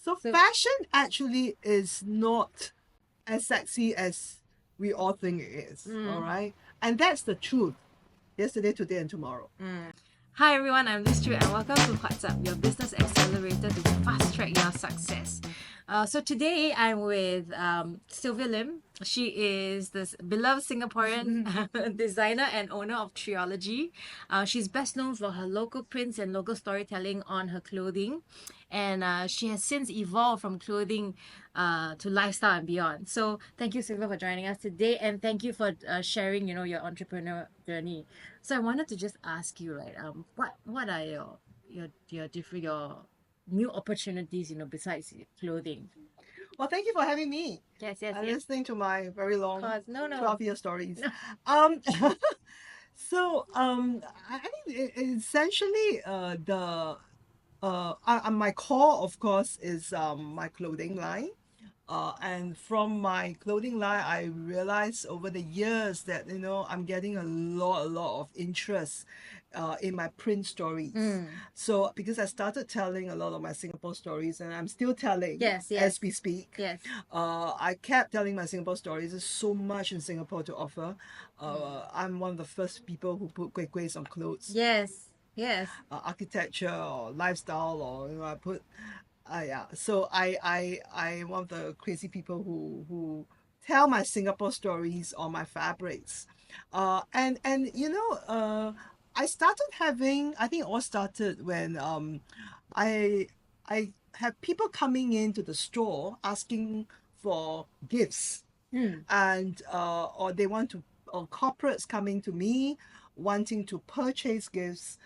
So fashion actually is not as sexy as we all think it is, all right? And that's the truth. Yesterday, today, and tomorrow. Hi everyone, I'm Liz Chu and welcome to What's Up, your business accelerator to fast track your success. So today I'm with Sylvia Lim. She is this beloved Singaporean designer and owner of Triologie. She's best known for her local prints and local storytelling on her clothing. And she has since evolved from clothing to lifestyle and beyond. So thank you, Sylvia, for joining us today, and thank you for sharing, your entrepreneur journey. So I wanted to just ask you, right? What are your different new opportunities, besides clothing? Well, thank you for having me. Yes. Listening to my very long 12-year stories. No. So I think essentially my core, of course, is my clothing line. And from my clothing line, I realized over the years that, I'm getting a lot of interest in my print stories. So because I started telling a lot of my Singapore stories, and I'm still telling as we speak. Yes. I kept telling my Singapore stories. There's so much in Singapore to offer. I'm one of the first people who put kueh-kuehs on clothes. Yes. Architecture or lifestyle, or I put so I'm one of the crazy people who tell my Singapore stories on my fabrics. And I started having, I think it all started when I have people coming into the store asking for gifts. And or they want to, or corporates coming to me wanting to purchase gifts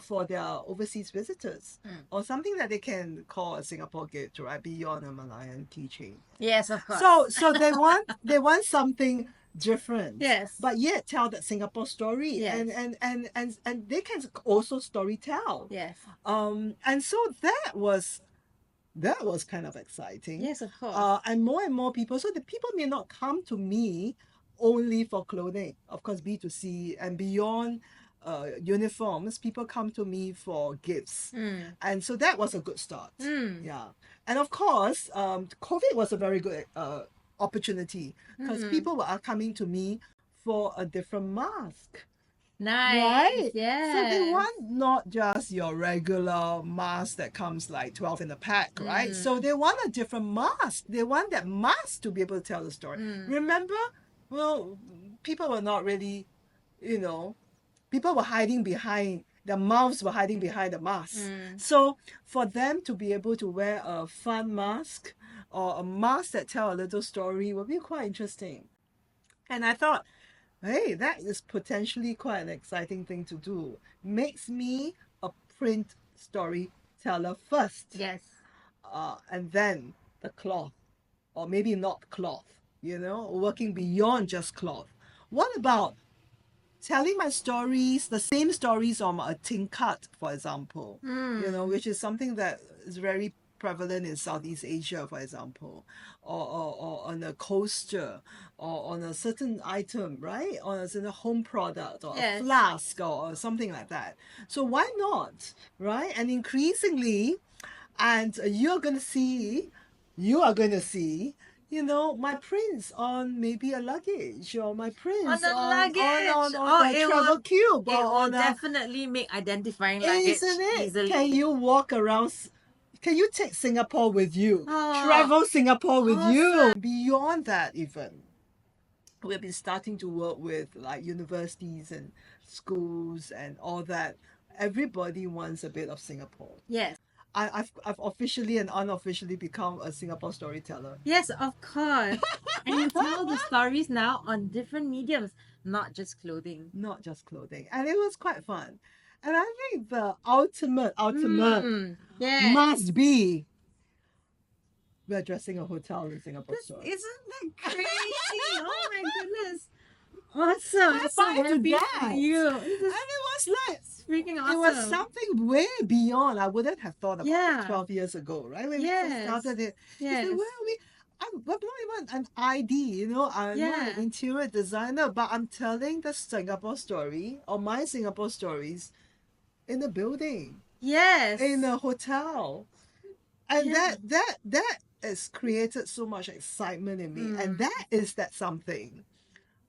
for their overseas visitors, or something that they can call a Singapore gift, right, beyond a Malayan keychain. Yes, of course. So they want something different. Yes. But yet tell that Singapore story. Yes. And they can also story tell. Yes. And so that was kind of exciting. Yes, of course. And more people. So the people may not come to me only for clothing. Of course, B2C and beyond uniforms, people come to me for gifts. And so that was a good start. Yeah. And of course, COVID was a very good opportunity, because people are coming to me for a different mask. Nice. Right? Yeah. So they want not just your regular mask that comes like 12 in a pack, right? So they want a different mask. They want that mask to be able to tell the story. Remember? Well, people were not really, people were hiding behind, their mouths were hiding behind the mask. So for them to be able to wear a fun mask or a mask that tell a little story would be quite interesting. And I thought, hey, that is potentially quite an exciting thing to do. Makes me a print storyteller first. Yes. And then the cloth, or maybe not cloth, working beyond just cloth. What about telling my stories, the same stories on a tingkat, for example, which is something that is very prevalent in Southeast Asia, for example, or on a coaster, or on a certain item, right? On a certain home product, or a flask, or something like that. So why not, right? And increasingly, and you are going to see, my prints on maybe a luggage, or my prints on a travel cube, it or will on definitely make identifying luggage isn't it? easily. Can you walk around? Can you take Singapore with you? Oh, Travel Singapore with you. awesome. Beyond that, even we've been starting to work with like universities and schools and all that. Everybody wants a bit of Singapore. Yes. I've officially and unofficially become a Singapore storyteller. Yes, of course. And you tell the stories now on different mediums, not just clothing. Not just clothing. And it was quite fun. And I think the ultimate must be, we're addressing a hotel in Singapore. Isn't that crazy? Oh my goodness. Awesome. I'm so happy for you. And it was like freaking awesome. It was something way beyond I wouldn't have thought about it 12 years ago, right? When we first started it. Yes. Like, where are we? I'm not even an ID, I'm not an interior designer, but I'm telling the Singapore story, or my Singapore stories, in a building. Yes. In a hotel. And Yeah. that has created so much excitement in me. And that is that something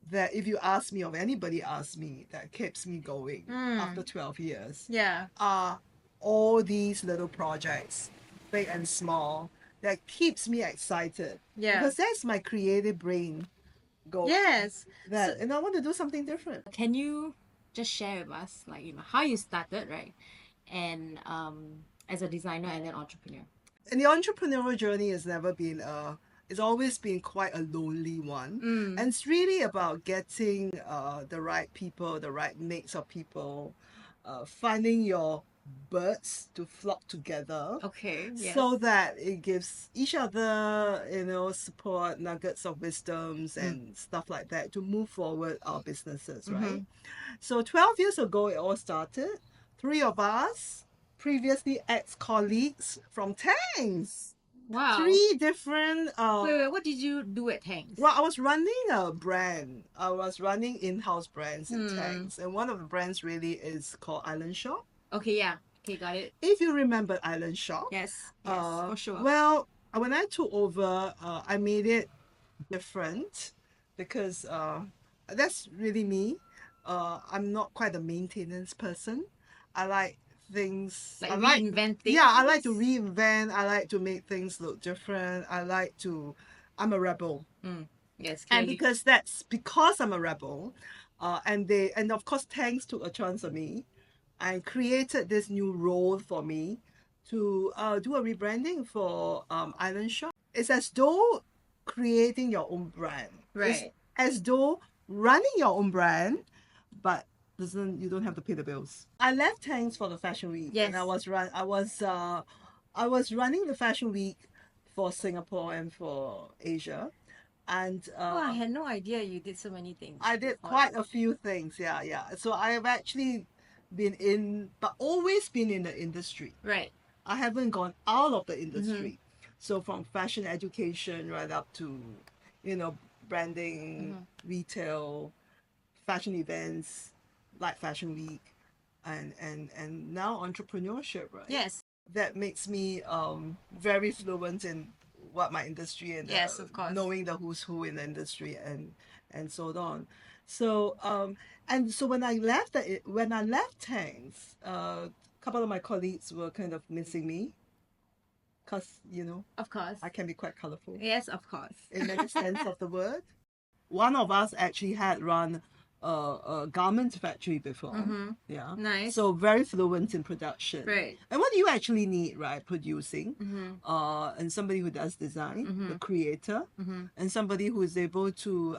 that if you ask me or anybody asks me that keeps me going after 12 years Yeah. are all these little projects, big and small, that keeps me excited. Yeah. Because that's my creative brain going. Yes. So That and I want to do something different. can you just share with us, like, how you started, right? And as a designer and then entrepreneur. And the entrepreneurial journey has never been it's always been quite a lonely one. And it's really about getting the right people, the right mix of people, finding your birds to flock together Okay. Yes. so that it gives each other, support, nuggets of wisdoms and stuff like that to move forward our businesses, right? So 12 years ago, it all started. Three of us, previously ex-colleagues from Tangs. Wow. Three different. Wait, what did you do at Tangs? Well, I was running a brand. I was running in-house brands in Tangs. And one of the brands really is called Island Shop. Okay, yeah. Okay, got it. If you remember Island Shop. Yes, for sure. Well, when I took over, I made it different because that's really me. I'm not quite a maintenance person. I like things. Like I like reinventing. Yeah, I like to reinvent. I like to make things look different. I like to. I'm a rebel, Yes, and clearly. because I'm a rebel, and of course Tanks took a chance on me, and created this new role for me to do a rebranding for Island Shop. It's as though creating your own brand. It's Right. as though running your own brand, but you don't have to pay the bills. I left Tanks for the Fashion Week, Yes. and I was running the Fashion Week for Singapore and for Asia, and Oh, I had no idea you did so many things. I did before. quite a few things. Yeah, yeah. So I have actually always been in the industry. Right. I haven't gone out of the industry. So from fashion education right up to, branding, retail, fashion events, like Fashion Week, and now entrepreneurship, right? Yes. That makes me very fluent in what my industry and Yes, of course. knowing the who's who in the industry and so on. So and so when I left Tanks, a couple of my colleagues were kind of missing me because Of course. I can be quite colorful Yes, of course. in many sense of the word. One of us actually had run a garment factory before. Yeah. Nice. So very fluent in production. Right. And what do you actually need, right? Producing. And somebody who does design, the creator, and somebody who is able to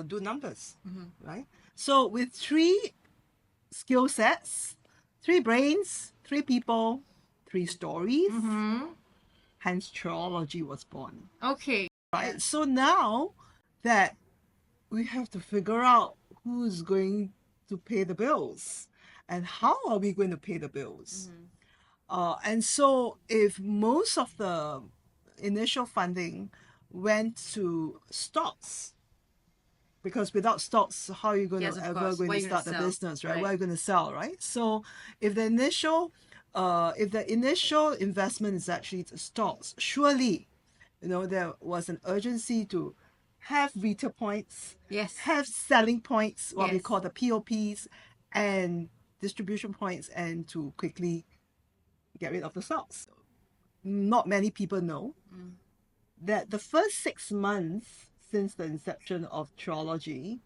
do numbers, right? So with three skill sets, three brains, three people, three stories, hence Triologie was born. Okay. Right. So now that we have to figure out who's going to pay the bills and how are we going to pay the bills. And so if most of the initial funding went to stocks, because without stocks, how are you going Yes, to of ever course. going What to are you gonna start the sell? business, right? Right. What are you going to sell, right? So if the initial investment is actually to stocks, surely, there was an urgency to have retail points, Yes. have selling points, what we Yes. call the POPs, and distribution points, and to quickly get rid of the stocks. Not many people know that the first 6 months since the inception of Triologie,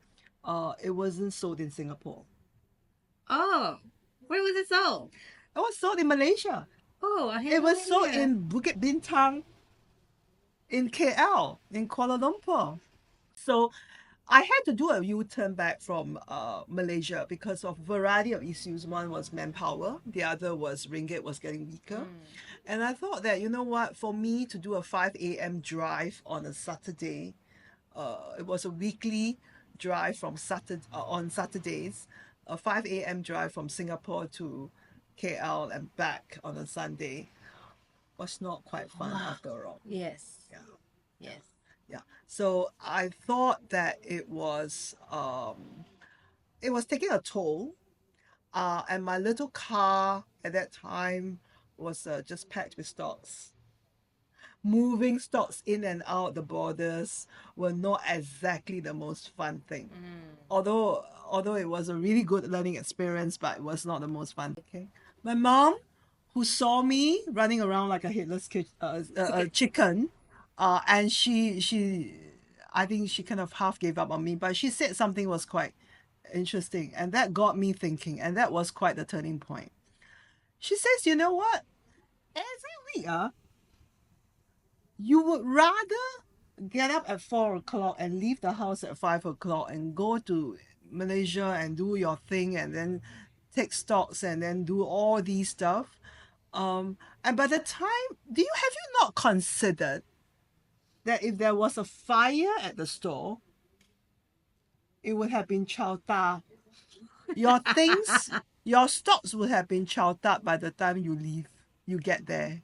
it wasn't sold in Singapore. Oh, where was it sold? It was sold in Malaysia. Oh, I had It no was sold idea. in Bukit Bintang, in KL, in Kuala Lumpur. So I had to do a U-turn back from Malaysia because of a variety of issues. One was manpower, the other was ringgit was getting weaker. And I thought that, you know what, for me to do a 5 a.m. drive on a Saturday, it was a weekly drive from on Saturdays, a 5 a.m. drive from Singapore to KL and back on a Sunday was not quite fun after all. Yes. Yeah. Yes. Yeah. So I thought that it was taking a toll. And my little car at that time was just packed with stocks. Moving stocks in and out the borders were not exactly the most fun thing. Although it was a really good learning experience, but it was not the most fun. Okay, my mom, who saw me running around like a headless chicken, and I think she kind of half gave up on me, but she said something was quite interesting, and that got me thinking, and that was quite the turning point. She says, you know what? Every week, you would rather get up at 4 o'clock and leave the house at 5 o'clock and go to Malaysia and do your thing and then take stocks and then do all these stuff. And by the time, have you not considered that if there was a fire at the store, it would have been chow ta. Your things, your stocks would have been chow ta by the time you get there.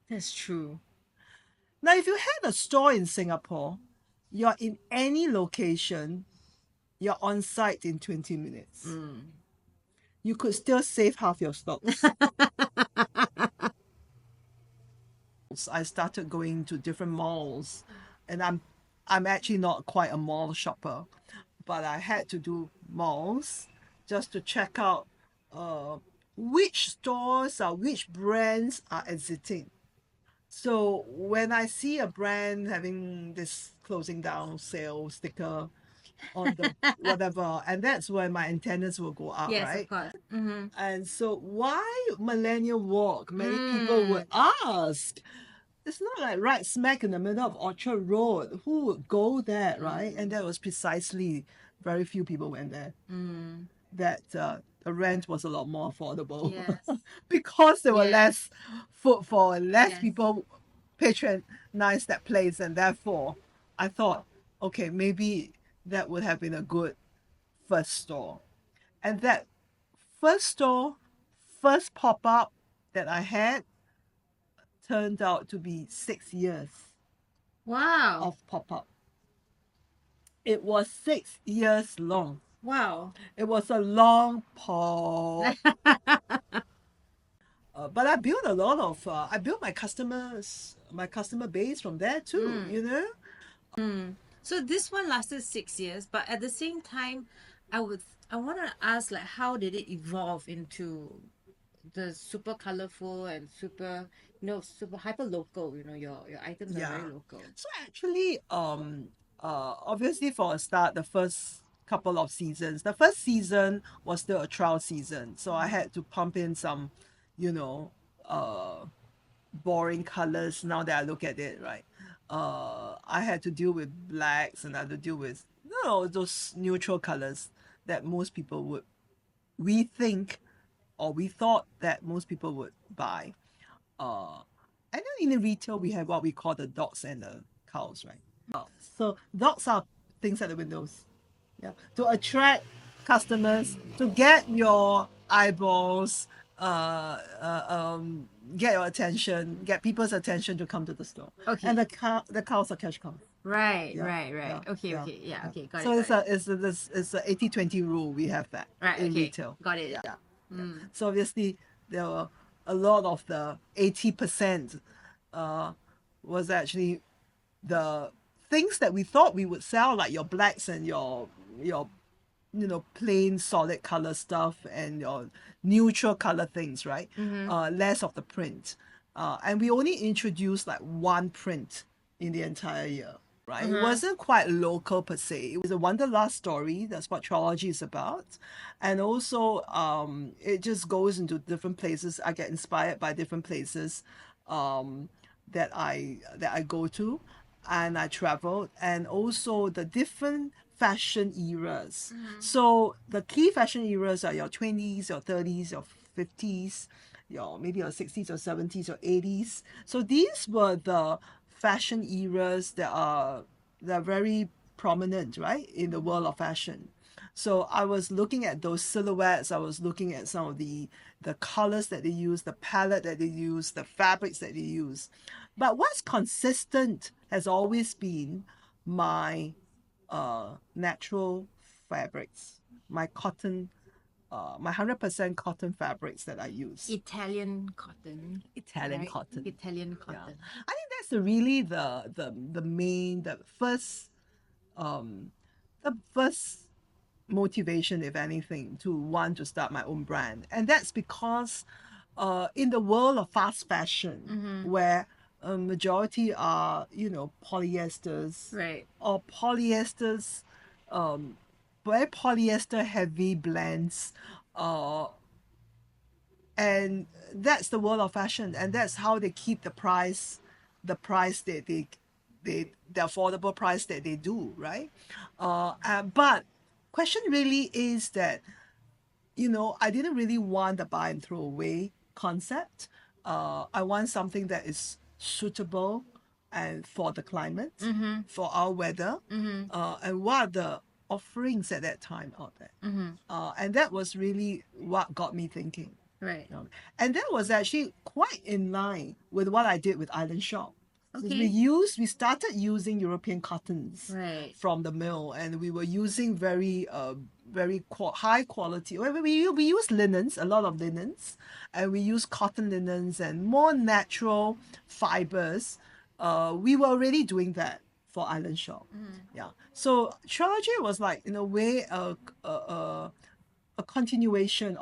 That's true. Now, if you had a store in Singapore, you're in any location, you're on site in 20 minutes. You could still save half your stocks. I started going to different malls, and I'm actually not quite a mall shopper, but I had to do malls just to check out which stores or which brands are exiting. So when I see a brand having this closing down sale sticker on the whatever, and that's when my antennas will go up, Yes, right? of course. Mm-hmm. And so why Millennium Walk? Many people would ask. It's not like right smack in the middle of Orchard Road. Who would go there, right? And that was precisely very few people went there. That the rent was a lot more affordable. Yes. Because there were Yes. less footfall and less Yes. people patronize that place, and therefore I thought, okay, maybe that would have been a good first store. And that first pop-up that I had turned out to be 6 years Wow. of pop-up. It was 6 years long. Wow. It was a long pop. But I built a lot of I built my customer base from there too, you know. So this one lasted 6 years, but at the same time, I want to ask, like, how did it evolve into the super colorful and super, super hyper local? Your items are very local. So actually, obviously for a start, the first couple of seasons, the first season was still a trial season, so I had to pump in some, boring colors. Now that I look at it, right, I had to deal with blacks and I had to deal with those neutral colors that most people would we thought that most people would buy. And then in the retail, we have what we call the dogs and the cows, right? So dogs are things at the windows, yeah, to attract customers, to get your eyeballs, get your attention, get people's attention to come to the store. Okay. And the cows are cash cows. Right, Yeah, right. yeah, Okay, yeah, okay. Yeah, yeah. okay. Got So it. it's a 80-20 rule. We have that Right, in okay. retail. Got it. Yeah. So obviously there were a lot of the 80% was actually the things that we thought we would sell, like your blacks and your plain solid color stuff and your neutral color things, right? Less of the print. And we only introduced like one print in the entire year, right? It wasn't quite local per se. It was a wanderlust story. That's what Triologie is about. And also, it just goes into different places. I get inspired by different places that I go to, and I traveled, and also the different fashion eras. So the key fashion eras are your 20s, your 30s, your 50s, maybe your 60s or 70s or 80s. So these were the fashion eras that are very prominent, right, in the world of fashion. So I was looking at those silhouettes. I was looking at some of the colors that they use, the palette that they use, the fabrics that they use. But what's consistent has always been my natural fabrics, my cotton my 100% cotton fabrics that I use. Italian cotton. Italian Right? cotton. Italian Yeah. cotton. I think that's really the main, the first motivation, if anything, to want to start my own brand. And that's because in the world of fast fashion, where a majority are, polyesters Right. or polyesters, very polyester heavy blends, uh, and that's the world of fashion, and that's how they keep the price that the affordable price that they do, right? But question really is that, I didn't really want the buy and throw away concept. I want something that is suitable and for the climate, for our weather, and what are the offerings at that time out there. And that was really what got me thinking. Right. And that was actually quite in line with what I did with Island Shop. So Okay. we started using European cottons Right. from the mill, and we were using very high quality. We use linens, a lot of linens, and we use cotton linens and more natural fibers. We were already doing that for Island Shop. Yeah. So Triologie was like, in a way, a continuation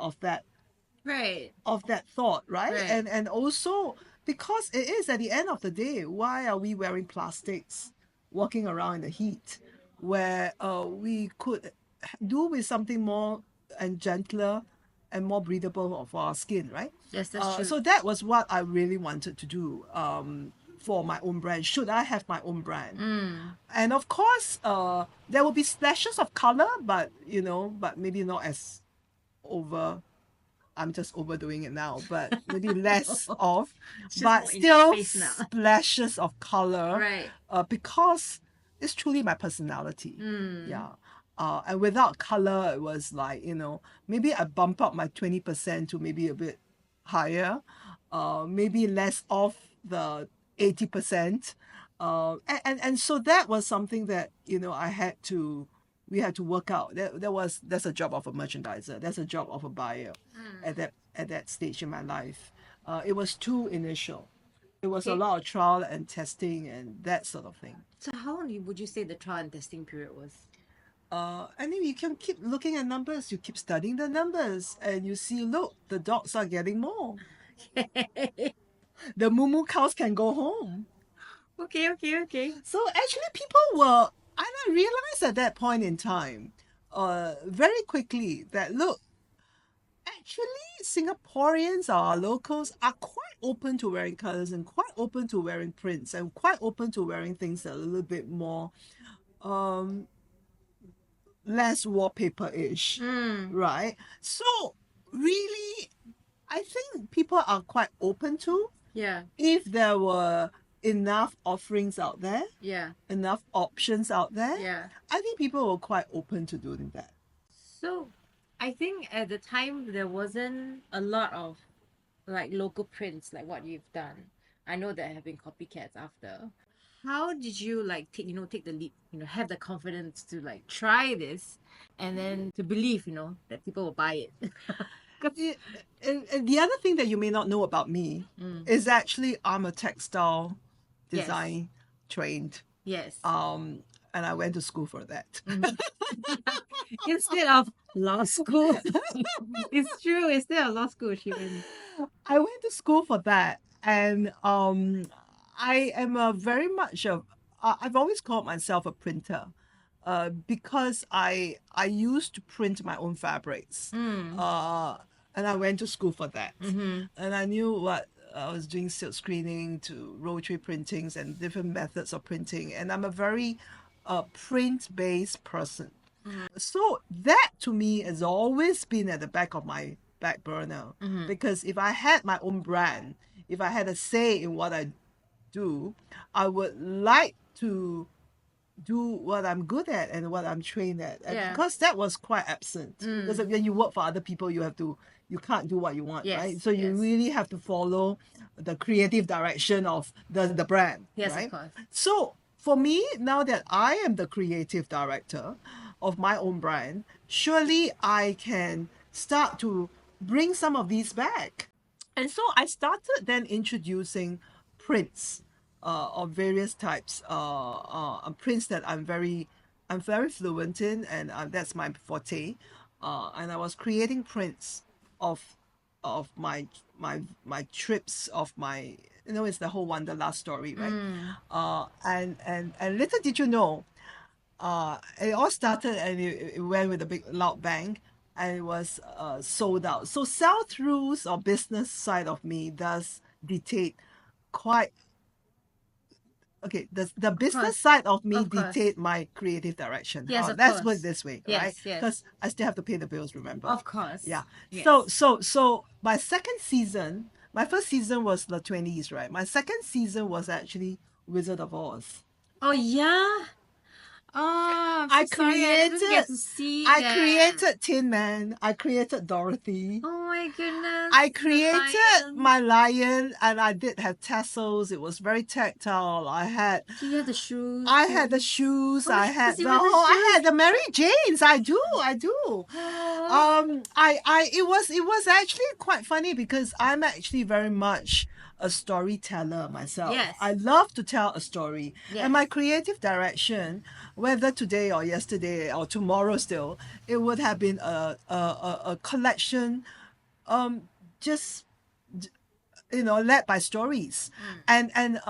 Right. of that thought, right? Right. And also because it is, at the end of the day, why are we wearing plastics, walking around in the heat, where we could do with something more and gentler and more breathable of our skin, right? Yes, that's true. So that was what I really wanted to do. For my own brand, should I have my own brand? And of course, there will be splashes of color, but maybe not as over. I'm just overdoing it now, but maybe less of, just but more in still space now. splashes of color, Right. because it's truly my personality. Yeah. And without color, it was like, maybe I bump up my 20% to maybe a bit higher, maybe less off the 80%. And so that was something that, we had to work out. That's a job of a merchandiser. That's a job of a buyer at that stage in my life. It was too initial. It was a Okay. lot of trial and testing and that sort of thing. So how long would you say the trial and testing period was? And then you can keep looking at numbers, you keep studying the numbers, and you see, look, the dogs are getting more. The moo cows can go home. Okay. So actually, people were, and I realized at that point in time, very quickly that, look, actually, Singaporeans, our locals, are quite open to wearing colors and quite open to wearing prints and quite open to wearing things that are a little bit more less wallpaper-ish, right? So really, I think people are quite open to, Yeah. if there were enough offerings out there, Yeah. enough options out there, Yeah. I think people were quite open to doing that. So I think at the time there wasn't a lot of like local prints like what you've done. I know there have been copycats after. How did you like take the leap, have the confidence to like try this and then to believe, that people will buy it? And the other thing that you may not know about me is actually I'm a textile Yes. design trained. Yes. And I went to school for that. Instead of law school. It's true, instead of law school, she went. I went to school for that, and I am a very much of. I've always called myself a printer, because I used to print my own fabrics, and I went to school for that, and I knew what. I was doing silk screening to rotary printings and different methods of printing, and I'm a very print-based person. So that to me has always been at the back of my back burner, because if I had my own brand, if I had a say in what I do, I would like to do what I'm good at and what I'm trained at. And Yeah. because that was quite absent. Because when you work for other people, you can't do what you want, Yes, right? So you yes. really have to follow the creative direction of the brand, Yes, right? of course. So for me, now that I am the creative director of my own brand, surely I can start to bring some of these back. And so I started then introducing prints of various types, prints that I'm very fluent in, and that's my forte. And I was creating prints of my trips, of my, it's the whole Wanderlust story, right? And little did you know, it all started and it went with a big loud bang, and it was sold out. So sell-throughs or business side of me does dictate quite okay. The business course. side of me Of course. dictate my creative direction. Yes, of Let's put course. it this way, Yes, right? yes. Because I still have to pay the bills. Remember? Of course. Yeah. Yes. So my second season, my first season was the 20s, right? My second season was actually Wizard of Oz. Oh yeah. Oh, I'm I so sorry I didn't get to see that. created Tin Man. I created Dorothy. Oh my goodness. I the created lion. my lion, and I did have tassels. It was very tactile. Do you have the shoes? I had the shoes. Oh, I the had shoes, you the had the whole. I shoes? had the Mary Janes. I do. Oh. It was actually quite funny because I'm actually very much a storyteller myself. Yes. I love to tell a story. Yes. And my creative direction, whether today or yesterday or tomorrow still, it would have been a collection just led by stories. And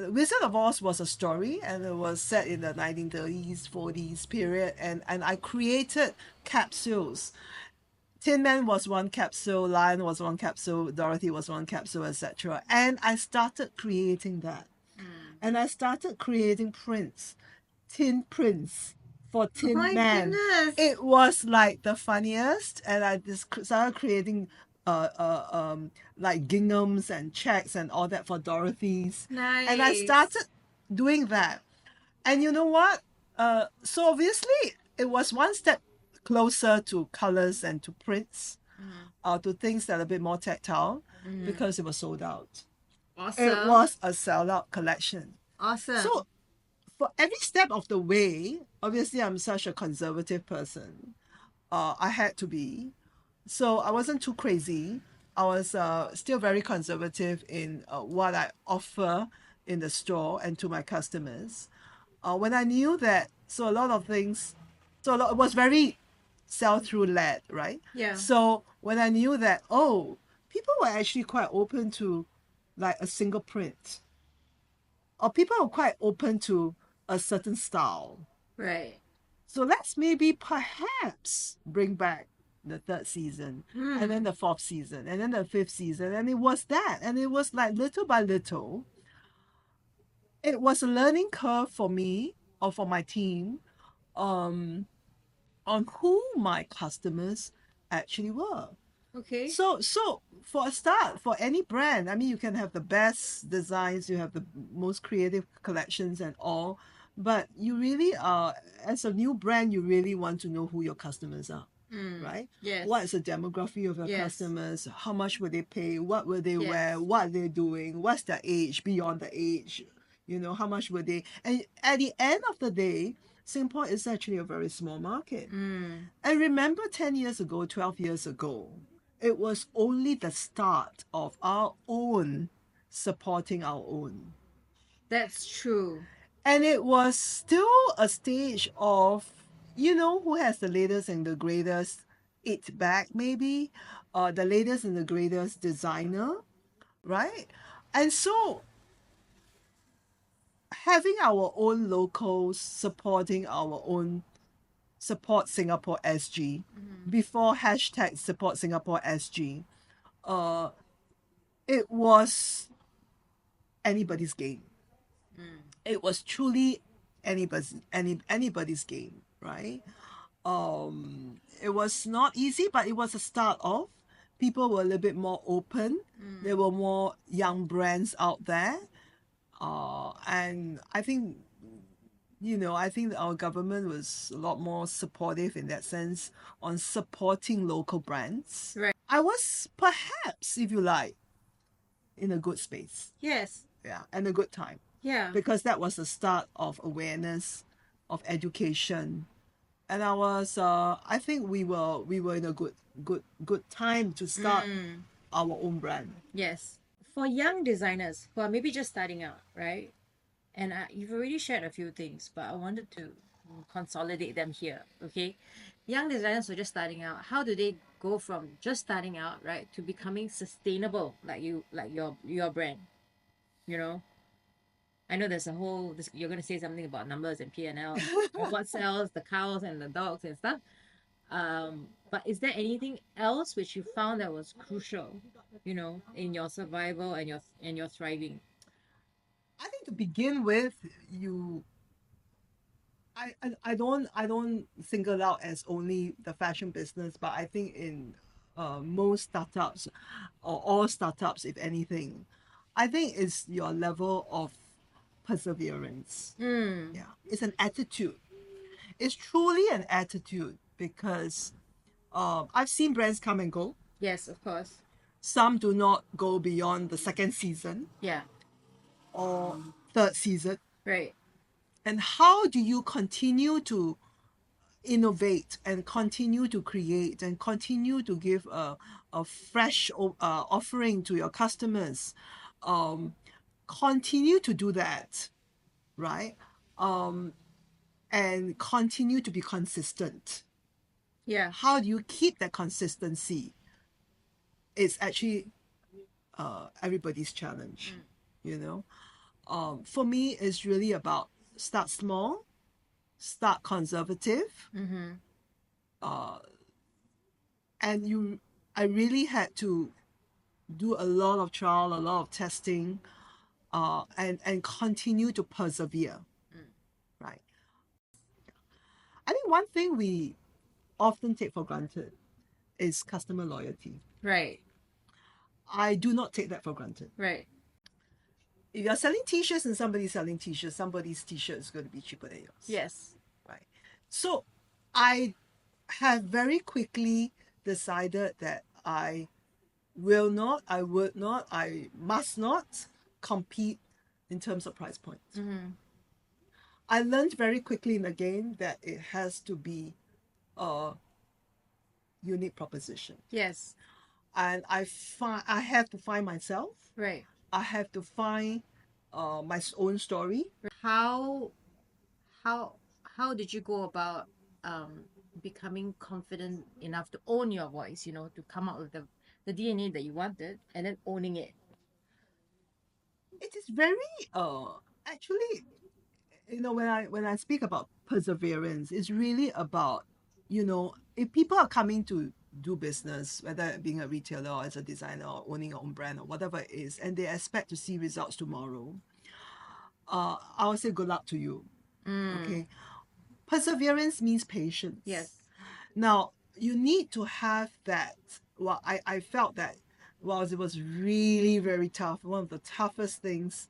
Wizard of Oz was a story, and it was set in the 1930s 40s period, and I created capsules. Tin Man was one capsule, Lion was one capsule, Dorothy was one capsule, etc. And I started creating that. And I started creating prints, tin prints for Tin my Man. goodness. It was like the funniest, and I just started creating like ginghams and checks and all that for Dorothy's. Nice. And I started doing that. And you know what? So obviously it was one step closer to colors and to prints, to things that are a bit more tactile, because it was sold out. Awesome. It was a sell-out collection. Awesome. So for every step of the way, obviously I'm such a conservative person. I had to be. So I wasn't too crazy. I was still very conservative in what I offer in the store and to my customers. When I knew that, it was very sell-through led, right? Yeah. So when I knew that, people were actually quite open to like a single print, or people were quite open to a certain style. Right. So let's maybe perhaps bring back the third season, and then the fourth season, and then the fifth season. And it was that. And it was like little by little, it was a learning curve for me or for my team, on who my customers actually were. Okay. So for a start, for any brand, I mean, you can have the best designs, you have the most creative collections and all, but you really are, as a new brand, you really want to know who your customers are, right? Yes. What is the demography of your Yes. customers? How much will they pay? What will they Yes. wear? What are they doing? What's their age, beyond the age? How much will they? And at the end of the day, Singapore is actually a very small market. And remember 10 years ago, 12 years ago, it was only the start of our own supporting our own. That's true. And it was still a stage of, who has the latest and the greatest it bag, maybe, the latest and the greatest designer, right? And so having our own locals supporting our own Support Singapore SG, before hashtag Support Singapore SG, it was anybody's game. It was truly anybody's game, right? It was not easy, but it was a start off. People were a little bit more open. There were more young brands out there, and I think our government was a lot more supportive in that sense on supporting local brands. Right. I was perhaps, if you like, in a good space. Yes. Yeah, and a good time. Yeah. Because that was the start of awareness, of education, and I think we were in a good time to start our own brand. Yes. For young designers who are maybe just starting out, right? And you've already shared a few things, but I wanted to consolidate them here. Okay, young designers who are just starting out, how do they go from just starting out, right, to becoming sustainable, like your brand? You know, I know there's a whole. You're gonna say something about numbers and P&L, what sells, the cows and the dogs and stuff. But is there anything else which you found that was crucial, in your survival and your thriving? I think to begin with, you I don't single out as only the fashion business, but I think in most startups or all startups, if anything, I think it's your level of perseverance. Mm. Yeah, it's an attitude. It's truly an attitude because I've seen brands come and go. Yes, of course. Some do not go beyond the second season Yeah. or third season. Right. And how do you continue to innovate and continue to create and continue to give a fresh offering to your customers? Continue to do that, right? And continue to be consistent. Yeah. How do you keep that consistency? It's actually everybody's challenge, you know. For me, it's really about start small, start conservative, Mm-hmm. and I really had to do a lot of trial, a lot of testing, and continue to persevere, right? I think one thing we often take for granted is customer loyalty. Right. I do not take that for granted. Right. If you're selling t-shirts and somebody's selling t-shirts, somebody's t-shirt is going to be cheaper than yours, Yes. right? So I have very quickly decided that I will not, I would not, I must not compete in terms of price points. Mm-hmm. I learned very quickly in the game that it has to be a unique proposition. Yes. And I have to find myself. Right. I have to find my own story. How how how did you go about um becoming confident enough to own your voice, to come up with the DNA that you wanted and then owning it? It is very actually, when I speak about perseverance, it's really about, if people are coming to do business, whether being a retailer or as a designer or owning your own brand or whatever it is, and they expect to see results tomorrow, I would say good luck to you. Okay, perseverance means patience. Yes. Now you need to have that. Well, I felt that whilst it was really very tough, one of the toughest things,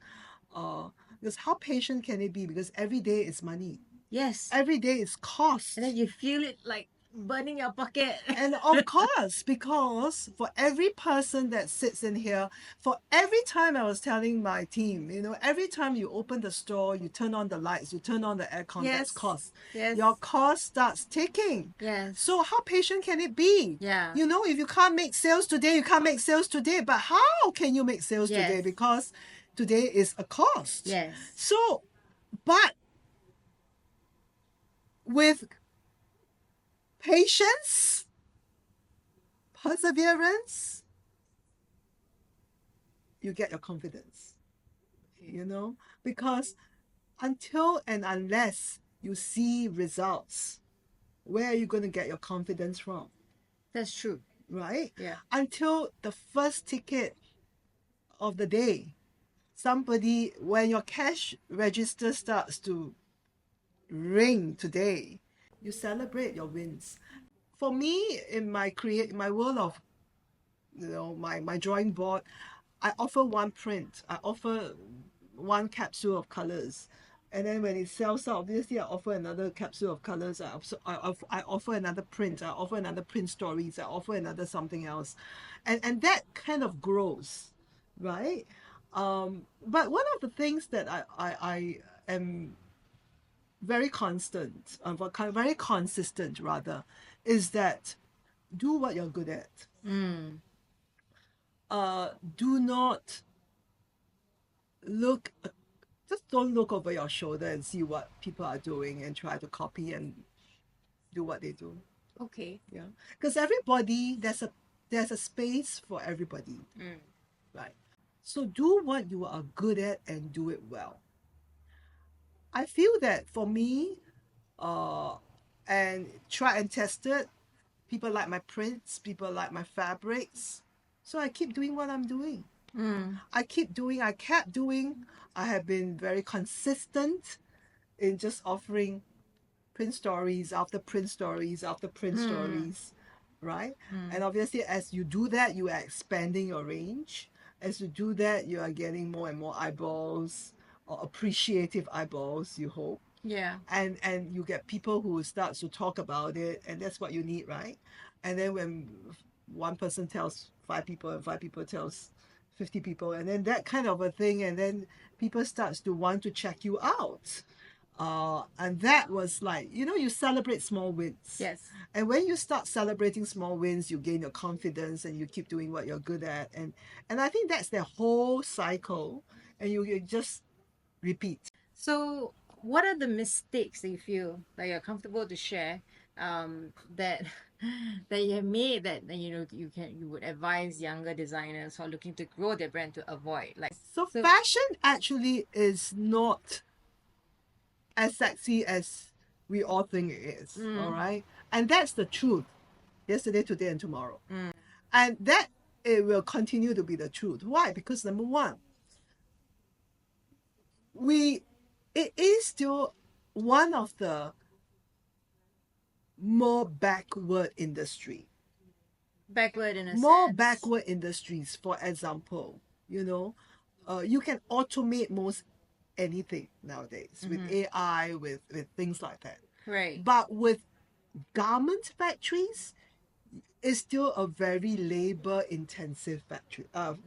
because how patient can it be? Because every day is money. Yes. Every day is cost. And then you feel it like burning your pocket. And of course, because for every person that sits in here, for every time I was telling my team, every time you open the store, you turn on the lights, you turn on the aircon, Yes. that's cost. Yes. Your cost starts ticking. Yes. So how patient can it be? Yeah. If you can't make sales today, you can't make sales today. But how can you make sales Yes. today? Because today is a cost. Yes. So, but with patience, perseverance, you get your confidence, because until and unless you see results, where are you going to get your confidence from? That's true. Right? Yeah. Until the first ticket of the day, when your cash register starts to ring today, you celebrate your wins. For me, in my world of, my drawing board, I offer one print. I offer one capsule of colors. And then when it sells out, obviously I offer another capsule of colors. I offer another print. I offer another print stories. I offer another something else. And that kind of grows, right? But one of the things that I am very constant, very consistent rather, is that do what you're good at. Do not look, just don't look over your shoulder and see what people are doing and try to copy and do what they do. Okay. Yeah, because everybody, there's a space for everybody, right? So do what you are good at and do it well. I feel that for me, uh, and try and test it. People like my prints, people like my fabrics. So I keep doing what I'm doing. I kept doing. I have been very consistent in just offering print stories after print stories after print stories, right? And obviously, as you do that, you are expanding your range. As you do that, you are getting more and more eyeballs or appreciative eyeballs, you hope. Yeah. And you get people who starts to talk about it, and that's what you need, right? And then when one person tells five people and five people tells 50 people, and then that kind of a thing, and then people starts to want to check you out, and that was like, you celebrate small wins. Yes. And when you start celebrating small wins, you gain your confidence and you keep doing what you're good at, and I think that's the whole cycle, and you just repeat. So, what are the mistakes that you feel that you're comfortable to share, that that you have made that you would advise younger designers who are looking to grow their brand to avoid? Like, So so fashion actually is not as sexy as we all think it is. All right. And that's the truth. Yesterday, today, and tomorrow. And that it will continue to be the truth. Why? Because number one, it is still one of the more backward industry. backward in a More sense. backward industries, for example, you can automate most anything nowadays with AI, with things like that. Right. But with garment factories, it's still a very labor intensive factory,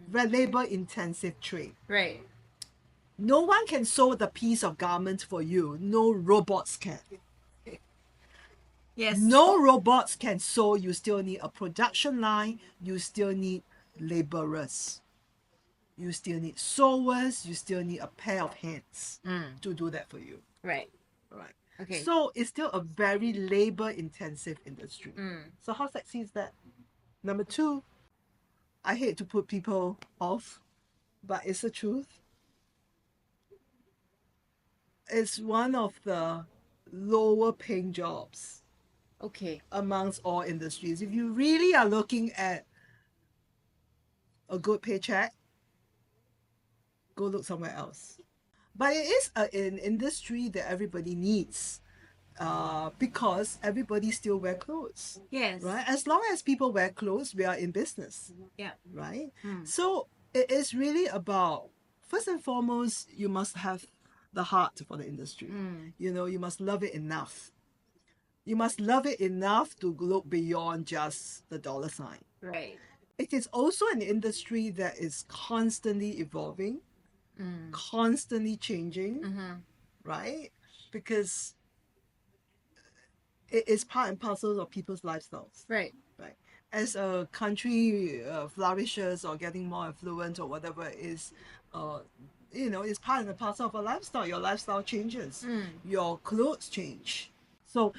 very labor intensive trade. Right. No one can sew the piece of garment for you. No robots can. Yes. No robots can sew. You still need a production line. You still need laborers. You still need sewers. You still need a pair of hands to do that for you. Right. Right. Okay. So it's still a very labor intensive industry. So how sexy is that? Number two, I hate to put people off, but it's the truth. It's one of the lower paying jobs Okay. amongst all industries. If you really are looking at a good paycheck, go look somewhere else. But it is an industry that everybody needs, because everybody still wear clothes. Yes. Right? As long as people wear clothes, we are in business. Yeah. Right? So it is really about, first and foremost, you must have the heart for the industry. You must love it enough. You must love it enough to look beyond just the dollar sign. Right. It is also an industry that is constantly evolving, constantly changing, right? Because it is part and parcel of people's lifestyles. Right. Right. As a country flourishes or getting more affluent or whatever it is, it's part and parcel of a lifestyle. Your lifestyle changes. Your clothes change. So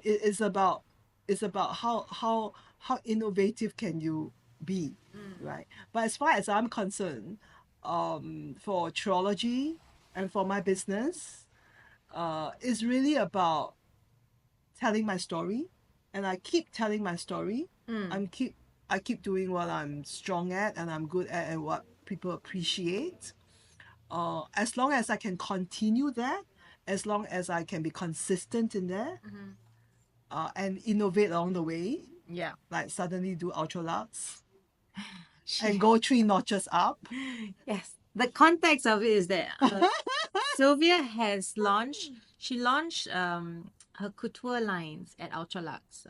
it is about, how innovative can you be, right? But as far as I'm concerned, for Triologie and for my business, it's really about telling my story, and I keep telling my story. I keep doing what I'm strong at and I'm good at and what people appreciate. As long as I can continue that, as long as I can be consistent in that, and innovate along the way, Yeah. like suddenly do ultra lux and go 3 notches up. Yes. The context of it is that Sylvia she launched her couture lines at Ultralux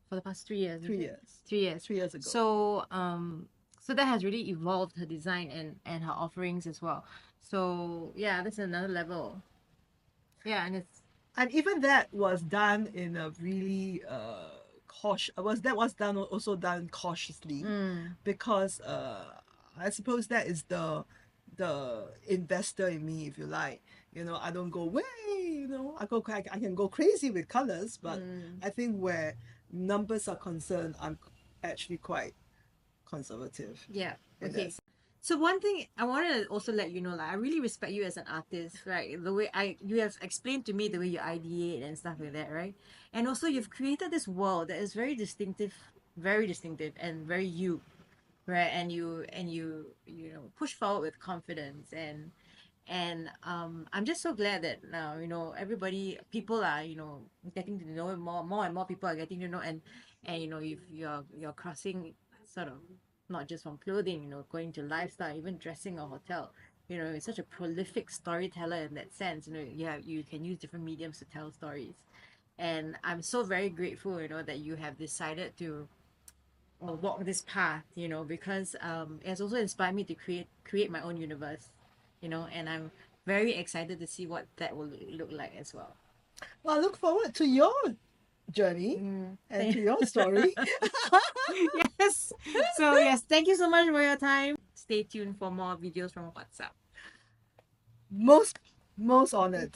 for the past 3 years. 3 years. 3 years. 3 years ago. So that has really evolved her design and her offerings as well. So yeah, that's another level. Yeah, and it's And even that was done in a really cautious. Was done also done cautiously, because I suppose that is the investor in me, if you like. I don't go way. I can go crazy with colors, but I think where numbers are concerned, I'm actually quite conservative. Yeah. In Okay. that sense. So one thing I wanted to also let you know, like I really respect you as an artist, right? The way you have explained to me the way you ideate and stuff like that, right? And also you've created this world that is very distinctive and very you, right? And you know push forward with confidence and I'm just so glad that now people are getting to know it more and more people are getting to know and if you're crossing sort of not just from clothing, going to lifestyle, even dressing a hotel. It's such a prolific storyteller in that sense. You can use different mediums to tell stories, and I'm so very grateful that you have decided to walk this path, because it has also inspired me to create my own universe, and I'm very excited to see what that will look like as well. Well, I look forward to your journey and to your story. Yes. So yes, thank you so much for your time. Stay tuned for more videos from WhatsApp. Most honored.